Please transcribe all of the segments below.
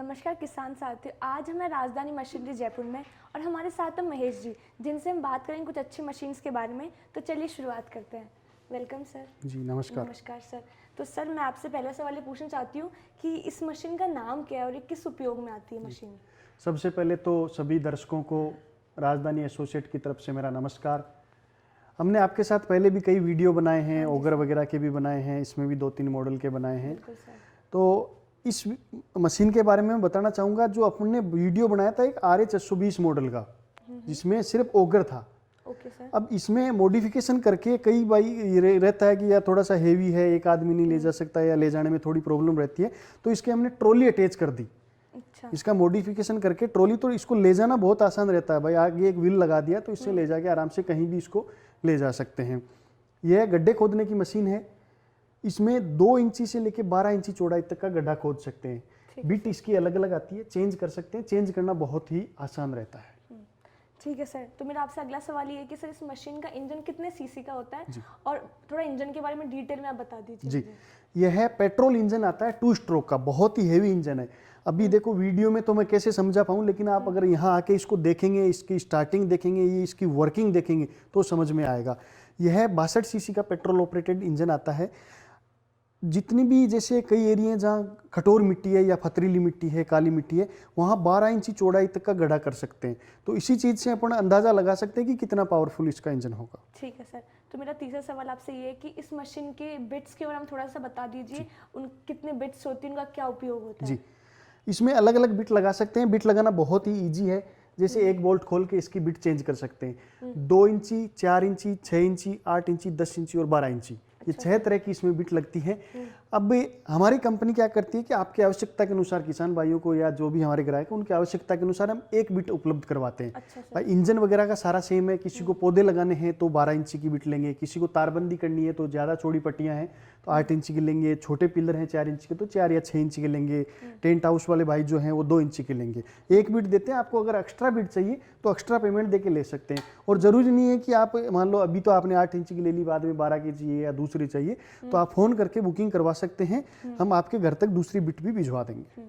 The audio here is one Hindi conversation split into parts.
नमस्कार किसान साथियों, आज हमें राजधानी मशीनरी जयपुर में और हमारे साथ हैं महेश जी, जिनसे हम बात करेंगे कुछ अच्छी मशीन्स के बारे में। तो चलिए शुरुआत करते हैं। Welcome sir. जी नमस्कार। नमस्कार सर। तो सर मैं आपसे पहला सवाल ये पूछना चाहती हूँ कि इस मशीन का नाम क्या है और ये किस उपयोग में आती है मशीन? सबसे पहले तो सभी दर्शकों को राजधानी एसोसिएट की तरफ से मेरा नमस्कार। हमने आपके साथ पहले भी कई वीडियो बनाए हैं, ओगर वगैरह के भी बनाए हैं, इसमें भी 2-3 मॉडल के बनाए हैं। बिल्कुल सर। तो इस मशीन के बारे में मैं बताना चाहूँगा। जो अपने वीडियो बनाया था एक RH820 मॉडल का, जिसमें सिर्फ ओगर था। Okay sir. अब इसमें मॉडिफिकेशन करके कई बाई रहता है कि यार थोड़ा सा हेवी है, एक आदमी नहीं ले जा सकता या ले जाने में थोड़ी प्रॉब्लम रहती है, तो इसके हमने ट्रॉली अटैच कर दी। अच्छा। इसका मॉडिफिकेशन करके ट्रॉली, तो इसको ले जाना बहुत आसान रहता है भाई। आगे एक व्हील लगा दिया तो इससे ले जाके आराम से कहीं भी इसको ले जा सकते हैं। यह गड्ढे खोदने की मशीन है। इसमें 2 इंची से लेके 12 इंची चौड़ाई तक का गड्ढा खोद सकते हैं। बिट इसकी अलग अलग आती है, चेंज कर सकते हैं। चेंज करना बहुत ही आसान रहता है। ठीक है सर। तो मेरा आपसे अगला सवाल ये है कि सर इस मशीन का इंजन कितने सीसी का होता है और थोड़ा इंजन के बारे में डिटेल में आप बता दीजिए। जी, यह है पेट्रोल इंजन आता है 2 स्ट्रोक का, बहुत ही हेवी इंजन है। अभी देखो वीडियो में तो मैं कैसे समझा पाऊँ, लेकिन आप अगर यहाँ आके इसको देखेंगे, इसकी स्टार्टिंग देखेंगे, ये इसकी वर्किंग देखेंगे तो समझ में आएगा। यह 62 सीसी का पेट्रोल ऑपरेटेड इंजन आता है। जितनी भी, जैसे कई एरिया जहाँ कठोर मिट्टी है या पथरीली मिट्टी है, काली मिट्टी है, वहाँ 12 इंची चौड़ाई तक का गड्ढा कर सकते हैं। तो इसी चीज़ से अपन अंदाज़ा लगा सकते हैं कि कितना पावरफुल इसका इंजन होगा। ठीक है सर। तो मेरा तीसरा सवाल आपसे ये है कि इस मशीन के बिट्स के बारे में थोड़ा सा बता दीजिए। उन कितने बिट्स होती हैं, उनका क्या उपयोग होता है? जी, इसमें अलग अलग बिट लगा सकते हैं। बिट लगाना बहुत ही ईजी है। जैसे एक बोल्ट खोल के इसकी बिट चेंज कर सकते हैं। 2 इंची, 4 इंची, 6 इंची, 8 इंची, 10 इंची और 12 इंची, ये 6 तरह की इसमें बिट लगती है। अब हमारी कंपनी क्या करती है कि आपकी आवश्यकता के अनुसार किसान भाइयों को या जो भी हमारे ग्राहक हैं, उनकी आवश्यकता के अनुसार हम एक बिट उपलब्ध करवाते हैं। अच्छा भाई इंजन वगैरह का सारा सेम है। किसी को पौधे लगाने हैं तो 12 इंची की बिट लेंगे, किसी को तारबंदी करनी है तो ज़्यादा चौड़ी पट्टियाँ हैं तो 8 इंची की लेंगे, छोटे पिलर हैं 4 इंची के तो 4 या 6 इंची के लेंगे, टेंट हाउस वाले भाई जो हैं वो 2 इंची के लेंगे। एक बिट देते हैं। आपको अगर एक्स्ट्रा बिट चाहिए तो एक्स्ट्रा पेमेंट दे के ले सकते हैं। और ज़रूरी नहीं है कि आप मान लो अभी तो आपने 8 इंची की ले ली, बाद में 12 की चाहिए या दूसरी चाहिए, तो आप फ़ोन करके बुकिंग करवा सकते हैं। हम आपके घर तक दूसरी बिट भी भिजवा देंगे।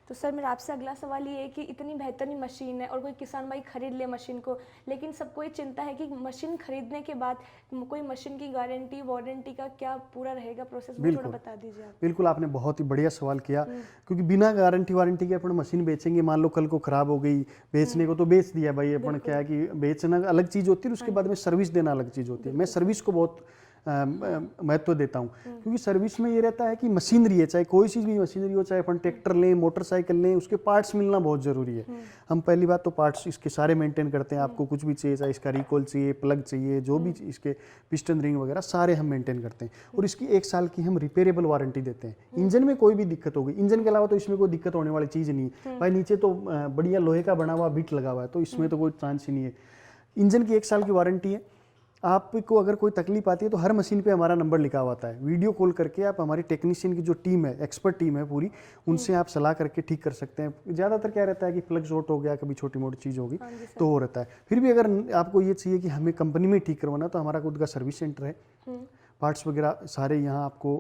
तो सर मेरा आपसे अगला सवाल ये है कि इतनी बेहतरीन मशीन है और कोई किसान भाई खरीद ले मशीन को, लेकिन सबको ये चिंता है कि मशीन खरीदने के बाद कोई मशीन की गारंटी वारंटी का क्या पूरा रहेगा प्रोसेस, वो थोड़ा बता दीजिए आप। बिल्कुल, आपने बहुत ही बढ़िया सवाल किया। क्योंकि बिना गारंटी वारंटी के अपन मशीन बेचेंगे, मान लो कल को खराब हो गई, बेचने को तो बेच दिया भाई। अपन क्या है कि बेचना अलग चीज़ होती है, उसके बाद में सर्विस देना अलग चीज़ होती है। मैं सर्विस को बहुत महत्व देता हूँ, क्योंकि सर्विस में ये रहता है कि मशीनरी है, चाहे कोई चीज़ भी मशीनरी हो, चाहे अपन ट्रैक्टर लें, मोटरसाइकिल लें, उसके पार्ट्स मिलना बहुत ज़रूरी है। हम पहली बात तो पार्ट्स इसके सारे मेंटेन करते हैं। आपको कुछ भी चाहिए, चाहे इसका रिकॉल चाहिए, प्लग चाहिए, जो भी इसके पिस्टन रिंग वगैरह सारे हम मेंटेन करते हैं। और इसकी 1 साल की हम रिपेयरेबल वारंटी देते हैं। इंजन में कोई भी दिक्कत होगी, इंजन के अलावा तो इसमें कोई दिक्कत होने वाली चीज़ नहीं है भाई। नीचे तो बढ़िया लोहे का बना हुआ बिट लगा हुआ है, तो इसमें तो कोई चांस ही नहीं है। इंजन की 1 साल की वारंटी है। आपको अगर कोई तकलीफ आती है तो हर मशीन पे हमारा नंबर लिखा होता है। वीडियो कॉल करके आप हमारी टेक्नीशियन की जो टीम है, एक्सपर्ट टीम है पूरी, उनसे आप सलाह करके ठीक कर सकते हैं। ज़्यादातर क्या रहता है कि प्लग शॉर्ट हो गया, कभी छोटी मोटी चीज़ होगी तो वो रहता है। फिर भी अगर आपको ये चाहिए कि हमें कंपनी में ठीक करवाना, तो हमारा खुद का सर्विस सेंटर है। पार्ट्स वगैरह सारे यहाँ आपको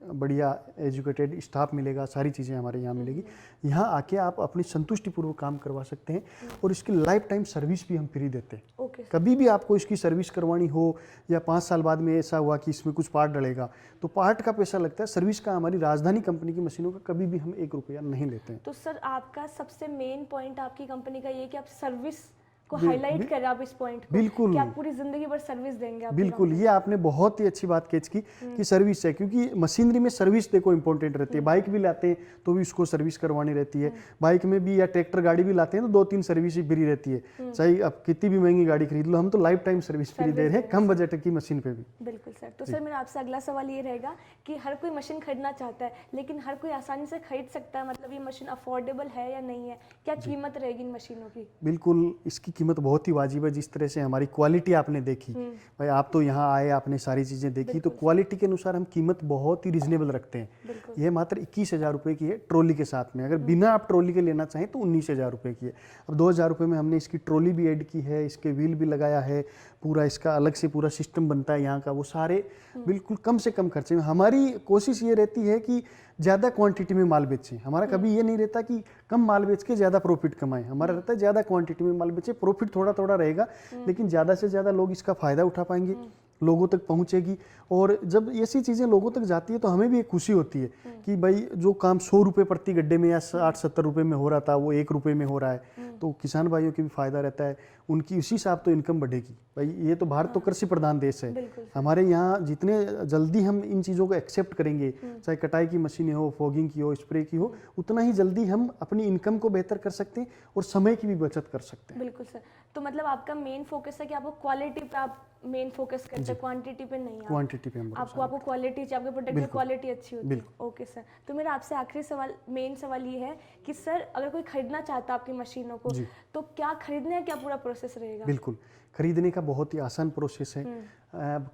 बढ़िया एजुकेटेड स्टाफ मिलेगा, सारी चीज़ें हमारे यहाँ मिलेगी। यहाँ आके आप अपनी संतुष्टिपूर्वक काम करवा सकते हैं। और इसकी लाइफ टाइम सर्विस भी हम फ्री देते हैं। कभी भी आपको इसकी सर्विस करवानी हो या 5 साल बाद में ऐसा हुआ कि इसमें कुछ पार्ट डलेगा, तो पार्ट का पैसा लगता है। सर्विस का हमारी राजधानी कंपनी की मशीनों का कभी भी हम 1 रुपया नहीं लेते हैं। तो सर आपका सबसे मेन पॉइंट आपकी कंपनी का ये कि आप सर्विस को हाईलाइट करें, आप इस पॉइंट को, बिल्कुल, कि आप पूरी जिंदगी भर सर्विस देंगे आप। बिल्कुल, ये आपने बहुत ही अच्छी बात कैच की कि सर्विस है। क्योंकि मशीनरी में सर्विस देखो इंपॉर्टेंट रहती है। बाइक भी लाते हैं तो भी उसको सर्विस करवानी रहती है। बाइक में भी या ट्रैक्टर गाड़ी भी लाते हैं तो 2-3 सर्विस ही फ्री रहती है। चाहे आप कितनी भी महंगी गाड़ी खरीद लो, हम तो लाइफ टाइम सर्विस फ्री दे रहे हैं, कम बजट की मशीन पे भी। बिल्कुल सर। तो सर मेरा आपसे अगला सवाल ये रहेगा कि हर कोई मशीन खरीदना चाहता है, लेकिन हर कोई आसानी से खरीद सकता है, मतलब ये मशीन अफोर्डेबल है या नहीं है, क्या कीमत रहेगी इन मशीनों की? बिल्कुल, इसकी कीमत बहुत ही वाजिब है। जिस तरह से हमारी क्वालिटी आपने देखी भाई, आप तो यहाँ आए, आपने सारी चीज़ें देखी, तो क्वालिटी के अनुसार हम कीमत बहुत ही रिजनेबल रखते हैं। यह मात्र 21,000 रुपये की है ट्रॉली के साथ में। अगर बिना आप ट्रॉली के लेना चाहें तो 19,000 रुपये की है। अब 2,000 रुपये में हमने इसकी ट्रॉली भी ऐड की है, इसके व्हील भी लगाया है, पूरा इसका अलग से पूरा सिस्टम बनता है यहाँ का, वो सारे बिल्कुल कम से कम खर्चे में। हमारी कोशिश ये रहती है कि ज़्यादा क्वांटिटी में माल बेचें। हमारा कभी ये नहीं रहता कि कम माल बेच के ज़्यादा प्रॉफिट कमाएं। हमारा रहता है ज़्यादा क्वांटिटी में माल बेचें, प्रॉफिट थोड़ा थोड़ा रहेगा लेकिन ज़्यादा से ज़्यादा लोग इसका फ़ायदा उठा पाएंगे, लोगों तक पहुंचेगी। और जब ऐसी चीज़ें लोगों तक जाती है तो हमें भी एक खुशी होती है कि भाई जो काम 100 रुपये प्रति गड्ढे में या 60-70 रुपये में हो रहा था वो 1 रुपये में हो रहा है, तो किसान भाइयों के भी फायदा रहता है, उनकी उसी हिसाब तो इनकम बढ़ेगी। भाई ये तो भारत तो कृषि प्रधान देश है, हमारे यहाँ जितने जल्दी हम इन चीज़ों को एक्सेप्ट करेंगे, चाहे कटाई की मशीनें हो, फॉगिंग की हो, स्प्रे की हो, उतना ही जल्दी हम अपनी इनकम को बेहतर कर सकते हैं और समय की भी बचत कर सकते हैं। बिल्कुल सर। तो मतलब आपका मेन फोकस है कि आपको क्वालिटी पे आप मेन फोकस करते हैं, क्वांटिटी पे नहीं। क्वांटिटी पे हम आपको क्वालिटी चाहिए, आपके प्रोडक्ट में क्वालिटी अच्छी होती है। Okay sir. तो मेरा आपसे आखिरी सवाल, मेन सवाल ये है कि सर अगर कोई खरीदना चाहता है आपकी मशीनों को, तो क्या खरीदने का क्या पूरा प्रोसेस रहेगा? बिल्कुल, खरीदने का बहुत ही आसान प्रोसेस है।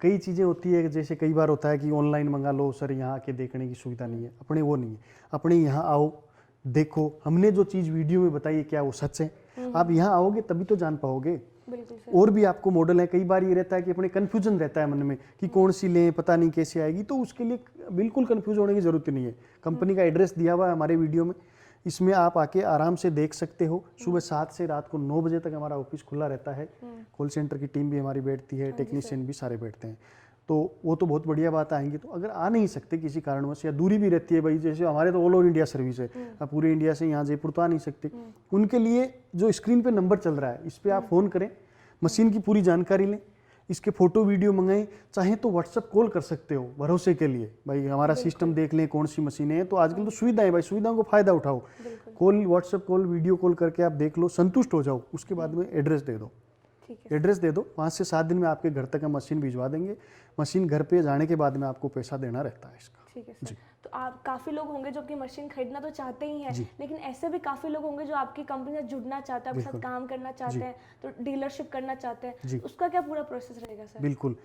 कई चीज़ें होती है, जैसे कई बार होता है कि ऑनलाइन मंगा लो सर, यहाँ आके देखने की सुविधा नहीं है। अपने वो नहीं है, अपने यहाँ आओ, देखो, हमने जो चीज़ वीडियो में बताई है क्या वो सच है। आप यहाँ आओगे तभी तो जान पाओगे। और भी आपको मॉडल है। कई बार ये रहता है कि अपने कन्फ्यूजन रहता है मन में कि कौन सी लें, पता नहीं कैसे आएगी, तो उसके लिए बिल्कुल कन्फ्यूज होने की जरूरत नहीं है। कंपनी का एड्रेस दिया हुआ है हमारे वीडियो में, इसमें आप आके आराम से देख सकते हो। सुबह 7 से रात को 9 बजे तक हमारा ऑफिस खुला रहता है। कॉल सेंटर की टीम भी हमारी बैठती है, टेक्नीशियन भी सारे बैठते हैं, तो वो तो बहुत बढ़िया बात आएंगी। तो अगर आ नहीं सकते किसी कारणवश या दूरी भी रहती है, भाई जैसे हमारे तो ऑल ओवर इंडिया सर्विस है, आप पूरे इंडिया से यहाँ जयपुर तो आ नहीं सकते, उनके लिए जो स्क्रीन पे नंबर चल रहा है इस पर आप फ़ोन करें, मशीन की पूरी जानकारी लें, इसके फोटो वीडियो मंगाएं, चाहे तो व्हाट्सअप कॉल कर सकते हो भरोसे के लिए, भाई हमारा सिस्टम देख लें कौन सी मशीनें हैं। तो आजकल तो सुविधाएं, भाई सुविधाओं को फायदा उठाओ, call, WhatsApp call, video call करके आप देख लो, संतुष्ट हो जाओ, उसके बाद में एड्रेस दे दो। एड्रेस दे दो, 5 से 7 दिन में आपके घर तक हम मशीन भिजवा देंगे। मशीन घर पे जाने के बाद में आपको पैसा देना रहता है इसका। ठीक है सर। तो आप काफ़ी लोग होंगे जो आपकी मशीन खरीदना तो चाहते ही हैं, लेकिन ऐसे भी काफ़ी लोग होंगे जो आपकी कंपनी से जुड़ना चाहते हैं, आपके साथ काम करना चाहते हैं, तो डीलरशिप करना चाहते हैं, उसका क्या पूरा प्रोसेस रहेगा सर? बिल्कुल,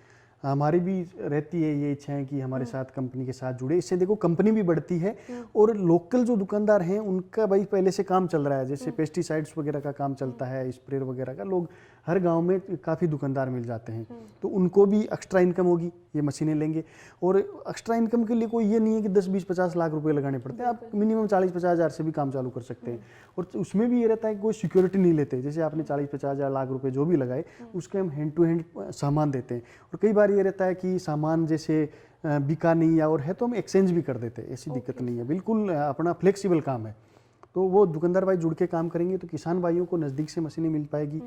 हमारी भी रहती है ये इच्छा है कि हमारे साथ कंपनी के साथ जुड़े। इससे देखो कंपनी भी बढ़ती है और लोकल जो दुकानदार हैं उनका भाई पहले से काम चल रहा है, जैसे पेस्टिसाइड्स वगैरह का काम चलता है, स्प्रेयर वगैरह का, लोग हर गांव में काफ़ी दुकानदार मिल जाते हैं, तो उनको भी एक्स्ट्रा इनकम होगी, ये मशीनें लेंगे। और एक्स्ट्रा इनकम के लिए कोई ये नहीं है कि 10, 20, 50 लाख रुपए लगाने पड़ते हैं, आप मिनिमम 40-50 हज़ार से भी काम चालू कर सकते हैं। और उसमें भी ये रहता है कि कोई सिक्योरिटी नहीं लेते, जैसे आपने 40-50 हज़ार लाख रुपए जो भी लगाए उसके हम हैंड टू हैंड सामान देते हैं। और कई बार ये रहता है कि सामान जैसे बिका नहीं या और है तो हम एक्सचेंज भी कर देते हैं, ऐसी दिक्कत नहीं है, बिल्कुल अपना फ्लेक्सिबल काम है। तो वो दुकानदार भाई जुड़ के काम करेंगे तो किसान भाइयों को नज़दीक से मशीनें मिल पाएगी,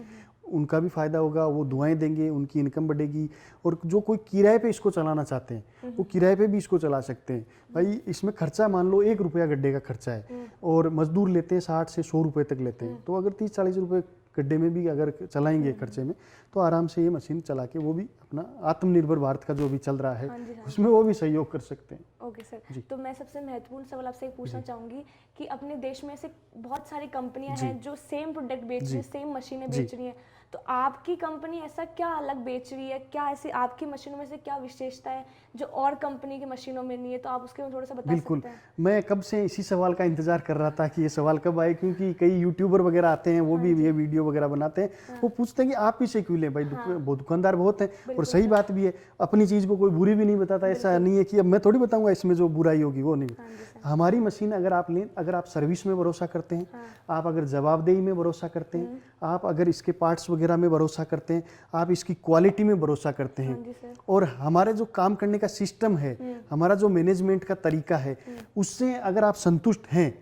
उनका भी फायदा होगा, वो दुआएं देंगे, उनकी इनकम बढ़ेगी। और जो कोई किराए पे इसको चलाना चाहते हैं वो किराए पे भी इसको चला सकते हैं। भाई इसमें खर्चा मान लो 1 रुपया गड्ढे का खर्चा है और मजदूर लेते हैं 60 से 100 रुपये तक लेते हैं, तो अगर 30-40 रुपये गड्ढे में भी अगर चलाएंगे खर्चे में तो आराम से ये मशीन चला के वो भी अपना आत्मनिर्भर भारत का जो भी चल रहा है उसमें वो भी सहयोग कर सकते हैं। Okay sir. तो मैं सबसे महत्वपूर्ण सवाल आपसे पूछना चाहूँगी कि अपने देश में ऐसे बहुत सारी कंपनियां हैं जो सेम प्रोडक्ट बेच रही है, सेम मशीनें बेच रही हैं, तो आपकी कंपनी ऐसा क्या अलग बेच रही है, क्या ऐसी आपकी मशीनों में से क्या विशेषता है जो और कंपनी की मशीनों में नहीं है, तो आप उसके में थोड़ा सा बता बिल्कुल सकते हैं? मैं कब से इसी सवाल का इंतजार कर रहा था कि ये सवाल कब आए, क्योंकि कई यूट्यूबर वगैरह आते हैं, वो भी ये वीडियो वगैरह बनाते हैं, वो पूछते हैं कि आप ही से क्यों लें। भाई दुकानदार बहुत हैं और सही बात भी है, अपनी चीज़ को कोई बुरी भी नहीं बताता, ऐसा नहीं है कि अब मैं थोड़ी बताऊंगा इसमें जो बुराई होगी, वो नहीं। हमारी मशीन अगर आप लें, अगर आप सर्विस में भरोसा करते हैं, आप अगर जवाबदेही में भरोसा करते हैं, आप अगर इसके पार्ट्स वगैरह में भरोसा करते हैं, आप इसकी क्वालिटी में भरोसा करते हैं, और हमारे जो काम करने का सिस्टम है, हमारा जो मैनेजमेंट का तरीका है, उससे अगर आप संतुष्ट हैं,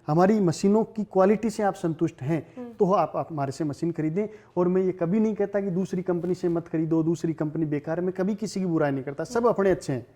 हमारी मशीनों की क्वालिटी से आप संतुष्ट हैं, तो आप हमारे से मशीन खरीदें। और मैं ये कभी नहीं कहता कि दूसरी कंपनी से मत खरीदो, दूसरी कंपनी बेकार है, मैं कभी किसी की बुराई नहीं करता, सब अपने अच्छे हैं।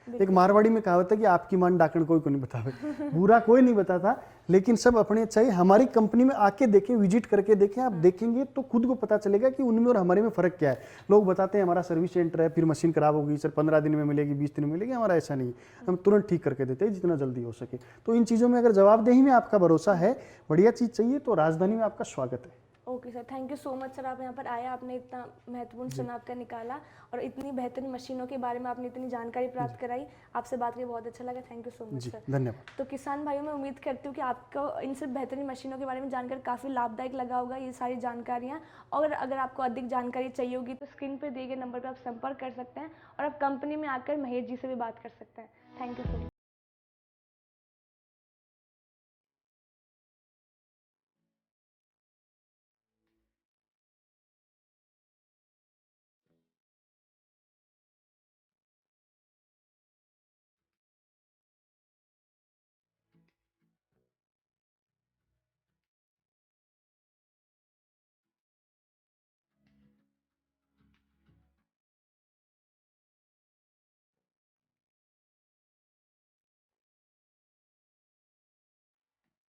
एक मारवाड़ी में कहावत है कि आपकी मान डाकण कोई को नहीं बतावे, बुरा कोई नहीं बताता, लेकिन सब अपने चाहिए। हमारी कंपनी में आके देखें, विजिट करके देखें, आप देखेंगे तो खुद को पता चलेगा कि उनमें और हमारे में फ़र्क क्या है। लोग बताते हैं हमारा सर्विस सेंटर है, फिर मशीन खराब होगी सर 15 दिन में मिलेगी, 20 दिन में मिलेगी, हमारा ऐसा नहीं, हम तुरंत ठीक करके देते हैं जितना जल्दी हो सके। तो इन चीज़ों में अगर जवाबदेही में आपका भरोसा है, बढ़िया चीज़ चाहिए, तो राजधानी में आपका स्वागत है। Okay sir, thank you so much sir, आप यहाँ पर आए, आपने इतना महत्वपूर्ण समय आपका निकाला और इतनी बेहतरीन मशीनों के बारे में आपने इतनी जानकारी प्राप्त कराई। आपसे बात करके बहुत अच्छा लगा, thank you so much ji sir. धन्यवाद। तो किसान भाइयों, मैं उम्मीद करती हूँ कि आपको इन सब बेहतरीन मशीनों के बारे में जानकर काफ़ी लाभदायक लगा होगा ये सारी जानकारियाँ। और अगर आपको अधिक जानकारी चाहिए होगी तो स्क्रीन पर दिए गए नंबर पर आप संपर्क कर सकते हैं और आप कंपनी में आकर महेश जी से भी बात कर सकते हैं। Thank you so much.